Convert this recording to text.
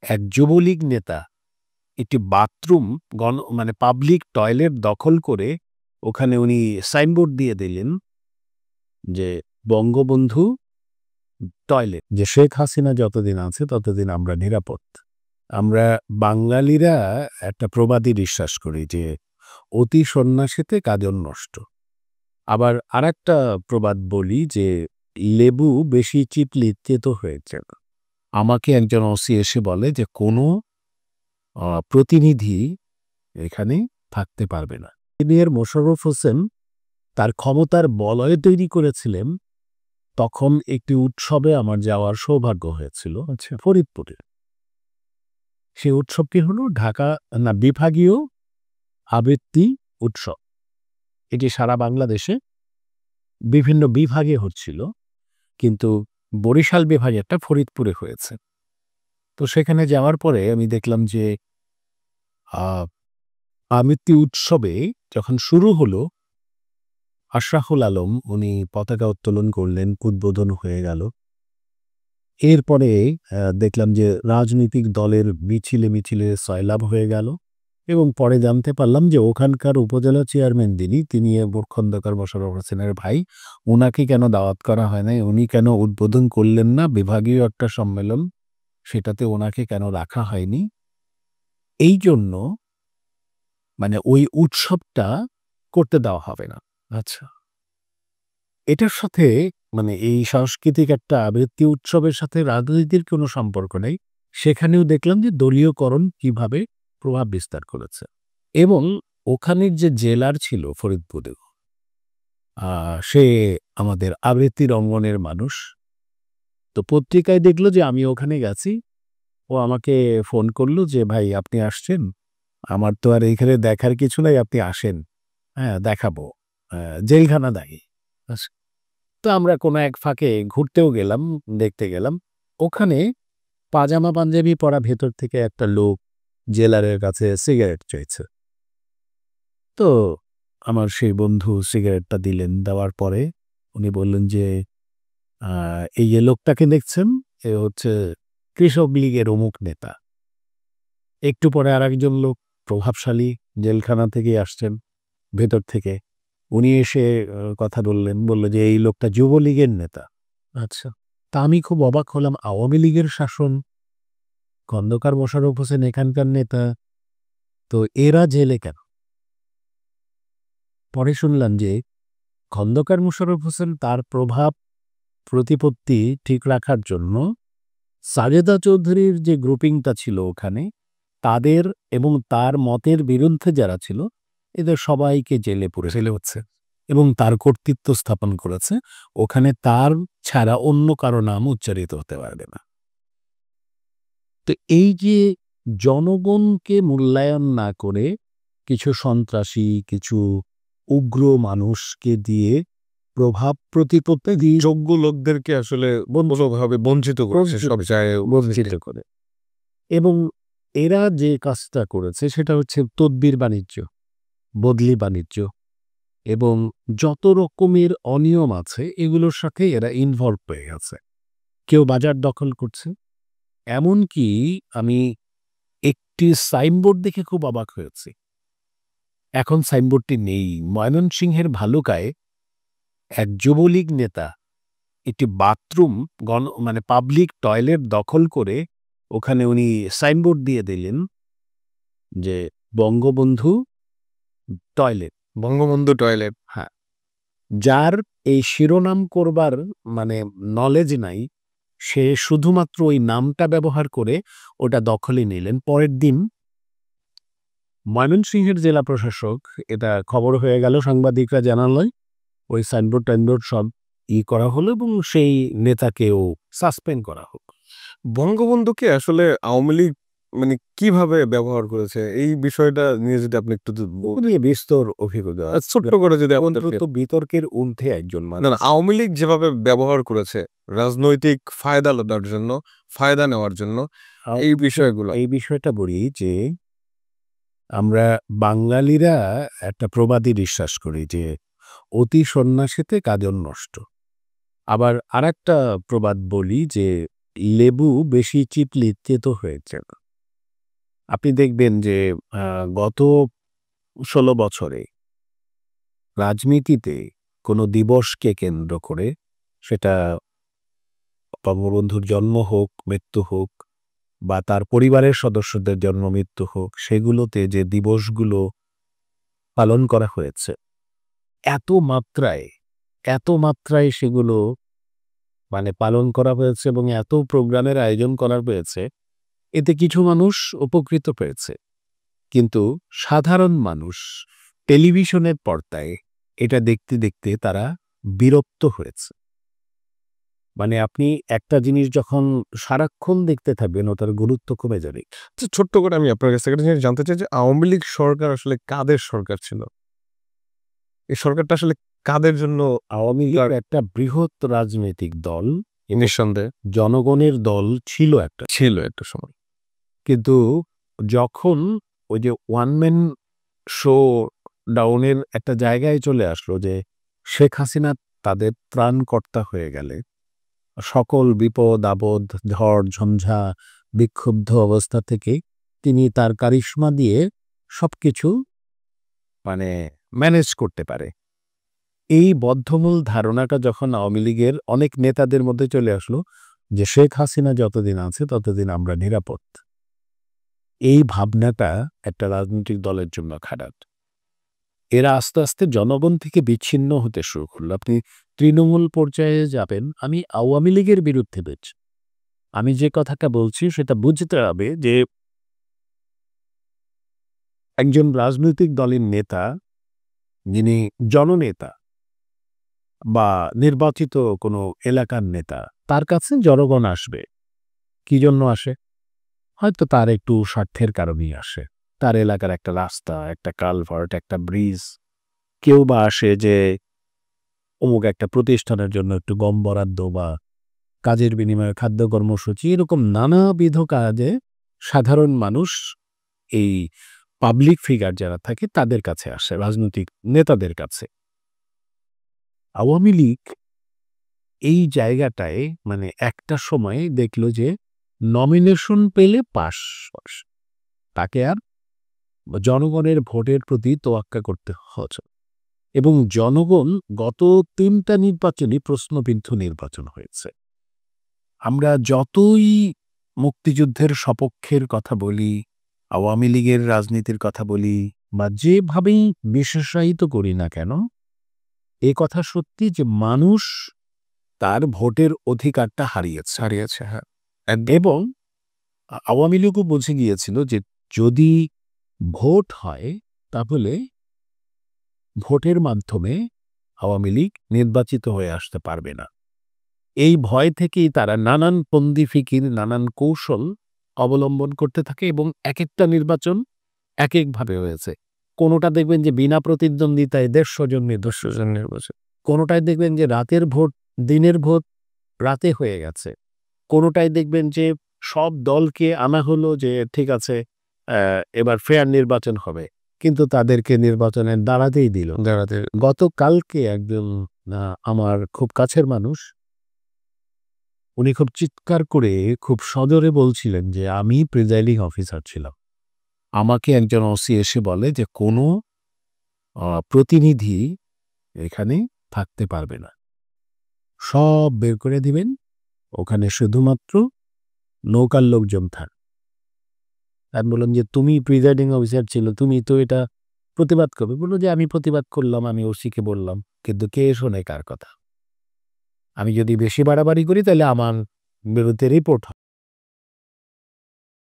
এক যুবলীগ নেতা একটি বাথরুম পাবলিক টয়লেট দখল করে ওখানে উনি সাইনবোর্ড দিয়ে দিলেন যে বঙ্গবন্ধু টয়লেট, যে শেখ হাসিনা যতদিন আছে ততদিন আমরা নিরাপদ। আমরা বাঙালিরা একটা প্রবাদই বিশ্বাস করি যে অতি সন্ন্যাসীতে কাজল নষ্ট। আবার আরেকটা প্রবাদ বলি যে লেবু বেশি চিপলি তেতো হয়েছে। আমাকে একজন ওসি এসে বলে যে কোনো প্রতিনিধি এখানে থাকতে পারবে না। ইঞ্জিনিয়ার মোশাররফ হোসেন তার ক্ষমতার বলয় তৈরি করেছিলেন। তখন একটি উৎসবে আমার যাওয়ার সৌভাগ্য হয়েছিল ফরিদপুরে। সেই উৎসবটি হলো বিভাগীয় আবৃত্তি উৎসব। এটি সারা বাংলাদেশে বিভিন্ন বিভাগে হচ্ছিল, কিন্তু বরিশাল বিভাগেরটা ফরিদপুরে হয়েছে। তো সেখানে যাওয়ার পরে আমি দেখলাম যে আবৃত্তি উৎসবে যখন শুরু হলো, আশরাফুল আলম উনি পতাকা উত্তোলন করলেন, উদ্বোধন হয়ে গেল। এরপরে দেখলাম যে রাজনৈতিক দলের মিছিলে মিছিলে সয়লাভ হয়ে গেল, এবং পরে জানতে পারলাম যে ওখানকার উপজেলা চেয়ারম্যান তিনি খন্দকার মোশাররফ হোসেনের ভাই, ওনাকে কেন দাওয়াত করা হয় নাই, উনি কেন উদ্বোধন করলেন না বিভাগীয় একটা সম্মেলন, সেটাতে ওনাকে কেন রাখা হয়নি। এই জন্য ওই উৎসবটা করতে দেওয়া হবে না। আচ্ছা, এটার সাথে এই সাংস্কৃতিক একটা আবৃত্তি উৎসবের সাথে রাজনীতির কোনো সম্পর্ক নেই। সেখানেও দেখলাম যে দলীয়করণ কিভাবে প্রভাব বিস্তার করেছে। এবং ওখানের যে জেলার ছিল ফরিদপুরে, সে আমাদের আবৃত্তির অঙ্গনের মানুষ। তো পত্রিকায় দেখলো যে আমি ওখানে গেছি, ও আমাকে ফোন করলো যে ভাই আপনি আসছেন, আমার তো আর এইখানে দেখার কিছু নাই, আপনি আসেন, হ্যাঁ দেখাবো, জেলখানা দায়ী। তো আমরা কোনো এক ফাঁকে ঘুরতেও গেলাম, দেখতে গেলাম। ওখানে পাজামা পাঞ্জাবি পরা ভেতর থেকে একটা লোক জেলারের কাছে সিগারেট চাইছে। তো আমার সেই বন্ধু সিগারেটটা দিলেন। দেওয়ার পরে উনি বললেন যে এই যে লোকটাকে দেখছেন, এ হচ্ছে কৃষক লীগের অমুক নেতা। একটু পরে আরেকজন লোক প্রভাবশালী জেলখানা থেকে আসছেন ভেতর থেকে, উনি এসে কথা বলল যে এই লোকটা যুবলীগের নেতা। আচ্ছা, তা আমি খুব অবাক হলাম, আওয়ামী লীগের শাসন, খন্দকার মোশাররফ হোসেন এখানকার নেতা, তো এরা জেলে কেন? পরে শুনলাম যে খন্দকার মোশাররফ হোসেন তার প্রভাব প্রতিপত্তি ঠিক রাখার জন্য সাজেদা চৌধুরীর যে গ্রুপিংটা ছিল ওখানে, তাদের এবং তার মতের বিরুদ্ধে যারা ছিল এদের সবাইকে জেলে পুরে হচ্ছে, এবং তার কর্তৃত্ব স্থাপন করেছে। ওখানে তার ছাড়া অন্য কারো নাম উচ্চারিত হতে পারবে না। তো এই যে জনগণকে মূল্যায়ন না করে কিছু সন্ত্রাসী, কিছু উগ্র মানুষকে দিয়ে প্রভাব প্রতিপত্তি দিয়ে যোগ্য লোকদেরকে আসলে ভাবে বঞ্চিত করেছে, সব জায়গায় বঞ্চিত করে, এবং এরা যে কাজটা করেছে সেটা হচ্ছে তদবির বাণিজ্য, বদলি বাণিজ্য, এবং যত রকমের অনিয়ম আছে এগুলোর সাথে এরা ইনভলভ হয়ে গেছে। কেউ বাজার দখল করছে, এমনকি আমি একটি সাইনবোর্ড দেখে খুব অবাক হয়েছি। এখন সাইনবোর্ডটি নেই। ময়মনসিংহের ভালুকায় এক যুবলীগ নেতা একটি বাথরুম পাবলিক টয়লেট দখল করে ওখানে উনি সাইনবোর্ড দিয়ে দিলেন যে বঙ্গবন্ধু টয়লেট। বঙ্গবন্ধু টয়লেট, হ্যাঁ, যার এই শিরোনাম করবার নলেজ নাই, সে শুধুমাত্র ওই নামটা ব্যবহার করে ওটা দখলে নিলেন। পরের দিন ময়মনসিংহের জেলা প্রশাসক, এটা খবর হয়ে গেল, সাংবাদিকরা জানালেন, ওই সাইনবোর্ড টাইনবোর্ড সব করা হলো এবং সেই নেতাকেও সাসপেন্ড করা হোক। বঙ্গবন্ধুকে আসলে আওয়ামী লীগ কিভাবে ব্যবহার করেছে এই বিষয়টা নিয়ে যদি আপনি একটু বিস্তর অভিজ্ঞতা, ছোট্ট করে যদি বিতর্কের ঊর্ধ্বে একজন না, আওয়ামী লীগ যেভাবে ব্যবহার করেছে রাজনৈতিক ফায়দা নেওয়ার জন্য এই বিষয়টা বলি যে আমরা বাঙালিরা একটা প্রবাদই বিশ্বাস করি যে অতি সন্ন্যাসীতে কাজল নষ্ট। আবার আরেকটা প্রবাদ বলি যে লেবু বেশি চিপলে তেতো হয়েছে না। আপনি দেখবেন যে গত ১৬ বছরে রাজনীতিতে কোনো দিবসকে কেন্দ্র করে, সেটা বঙ্গবন্ধুর জন্ম হোক, মৃত্যু হোক বা তার পরিবারের সদস্যদের জন্ম মৃত্যু হোক, সেগুলোতে যে দিবসগুলো পালন করা হয়েছে, এত মাত্রায় এত মাত্রায় সেগুলো মানে পালন করা হয়েছে এবং এত প্রোগ্রামের আয়োজন করা হয়েছে, এতে কিছু মানুষ উপকৃত হয়েছে। কিন্তু সাধারণ মানুষ টেলিভিশনের পর্দায় এটা দেখতে দেখতে তারা বিরক্ত হয়েছে। মানে আপনি একটা জিনিস যখন সারাক্ষণ দেখতে থাকবেন, ওটার গুরুত্ব কমে যাবে। আচ্ছা, ছোট্ট করে আমি আপনার কাছ থেকে একটা জিনিস জানতে চাই যে আওয়ামী লীগ সরকার আসলে কাদের সরকার ছিল? এই সরকারটা আসলে কাদের জন্য? আওয়ামী লীগ একটা বৃহৎ রাজনৈতিক দল, নিঃসন্দেহে জনগণের দল ছিল একটা। ছিল একটা সময়। কিন্তু যখন ওই যে ওয়ান ম্যান শো ডাউনের একটা জায়গায় চলে আসলো যে শেখ হাসিনা তাদের ত্রাণকর্তা হয়ে গেলে, সকল বিপদ আপদ, ঝড় ঝঞ্ঝা, বিক্ষুব্ধ অবস্থা থেকে তিনি তার কারিশমা দিয়ে সবকিছু মানে ম্যানেজ করতে পারে। এই বদ্ধমূল ধারণাটা যখন আওয়ামী লীগের অনেক নেতাদের মধ্যে চলে আসলো যে শেখ হাসিনা যতদিন আছে ততদিন আমরা নিরাপদ, এই ভাবনাটা একটা রাজনৈতিক দলের জন্য খারাপ। এরা আস্তে আস্তে জনগণ থেকে বিচ্ছিন্ন হতে শুরু করলো। আপনি তৃণমূল পর্যায়ে যাবেন, আমি আওয়ামী লীগের বিরুদ্ধে বলছি। আমি যে কথাটা বলছি সেটা বুঝতে হবে যে একজন রাজনৈতিক দলের নেতা, যিনি জননেতা বা নির্বাচিত কোনো এলাকার নেতা, তার কাছে জনগণ আসবে। কি জন্য আসে? হয়তো তার একটু স্বার্থের কারণেই আসে। তার এলাকার একটা রাস্তা, একটা কালভার্ট, একটা ব্রিজ। কেউ বা আসে যে অমুক একটা প্রতিষ্ঠানের জন্য একটু গম বরাদ্দ বা কাজের বিনিময়ে খাদ্য কর্মসূচি, এরকম নানাবিধ কাজে সাধারণ মানুষ, এই পাবলিক ফিগার যারা থাকে তাদের কাছে আসে, রাজনৈতিক নেতাদের কাছে। আওয়ামী লীগ এই জায়গাটায় মানে একটা সময় দেখল যে নমিনেশন পেলে পাস, তাকে আর জনগণের ভোটের প্রতি তোয়াক্কা করতে হচ্ছে। এবং জনগণ গত ৩টা নির্বাচনই প্রশ্নবিদ্ধ নির্বাচন হয়েছে। আমরা যতই মুক্তিযুদ্ধের সপক্ষের কথা বলি, আওয়ামী লীগের রাজনীতির কথা বলি বা যেভাবেই বিশেষায়িত করি না কেন, এ কথা সত্যি যে মানুষ তার ভোটের অধিকারটা হারিয়েছে। হারিয়েছে, হ্যাঁ। এবং আওয়ামী লীগও বুঝে গিয়েছিল যে যদি ভোট হয় তাহলে ভোটের মাধ্যমে আওয়ামী লীগ নির্বাচিত হয়ে আসতে পারবে না। এই ভয় থেকেই তারা নানান ফন্দি ফিকির, নানান কৌশল অবলম্বন করতে থাকে এবং একেকটা নির্বাচন একেকভাবে হয়েছে। কোনোটা দেখবেন যে বিনা প্রতিদ্বন্দ্বিতায় ১৫০ জন নির্বাচন। কোনোটায় দেখবেন যে রাতের ভোট, দিনের ভোট রাতে হয়ে গেছে। কোনোটায় দেখবেন যে সব দলকে আনা হলো যে ঠিক আছে, এবার ফেয়ার নির্বাচন হবে। কিন্তু তাদেরকে নির্বাচনে দাঁড়াতেই দিল। গতকালকে একজন আমার খুব কাছের মানুষ, উনি খুব চিৎকার করে খুব সজোরে বলছিলেন যে আমি প্রিজাইডিং অফিসার ছিলাম। আমাকে একজন ওসি এসে বলে যে কোনো প্রতিনিধি এখানে থাকতে পারবে না, সব বের করে দিবেন, ওখানে শুধুমাত্র নৌকার লোকজন থাক। আমি বললাম যে তুমি প্রিজাইডিং অফিসার ছিল, তুমি তো এটা প্রতিবাদ করবে। বললো যে আমি প্রতিবাদ করলাম, আমি ওসিকে বললাম, কিন্তু কে শোনে কার কথা? আমি যদি বেশি বাড়াবাড়ি করি তাহলে আমার বিরুদ্ধে রিপোর্ট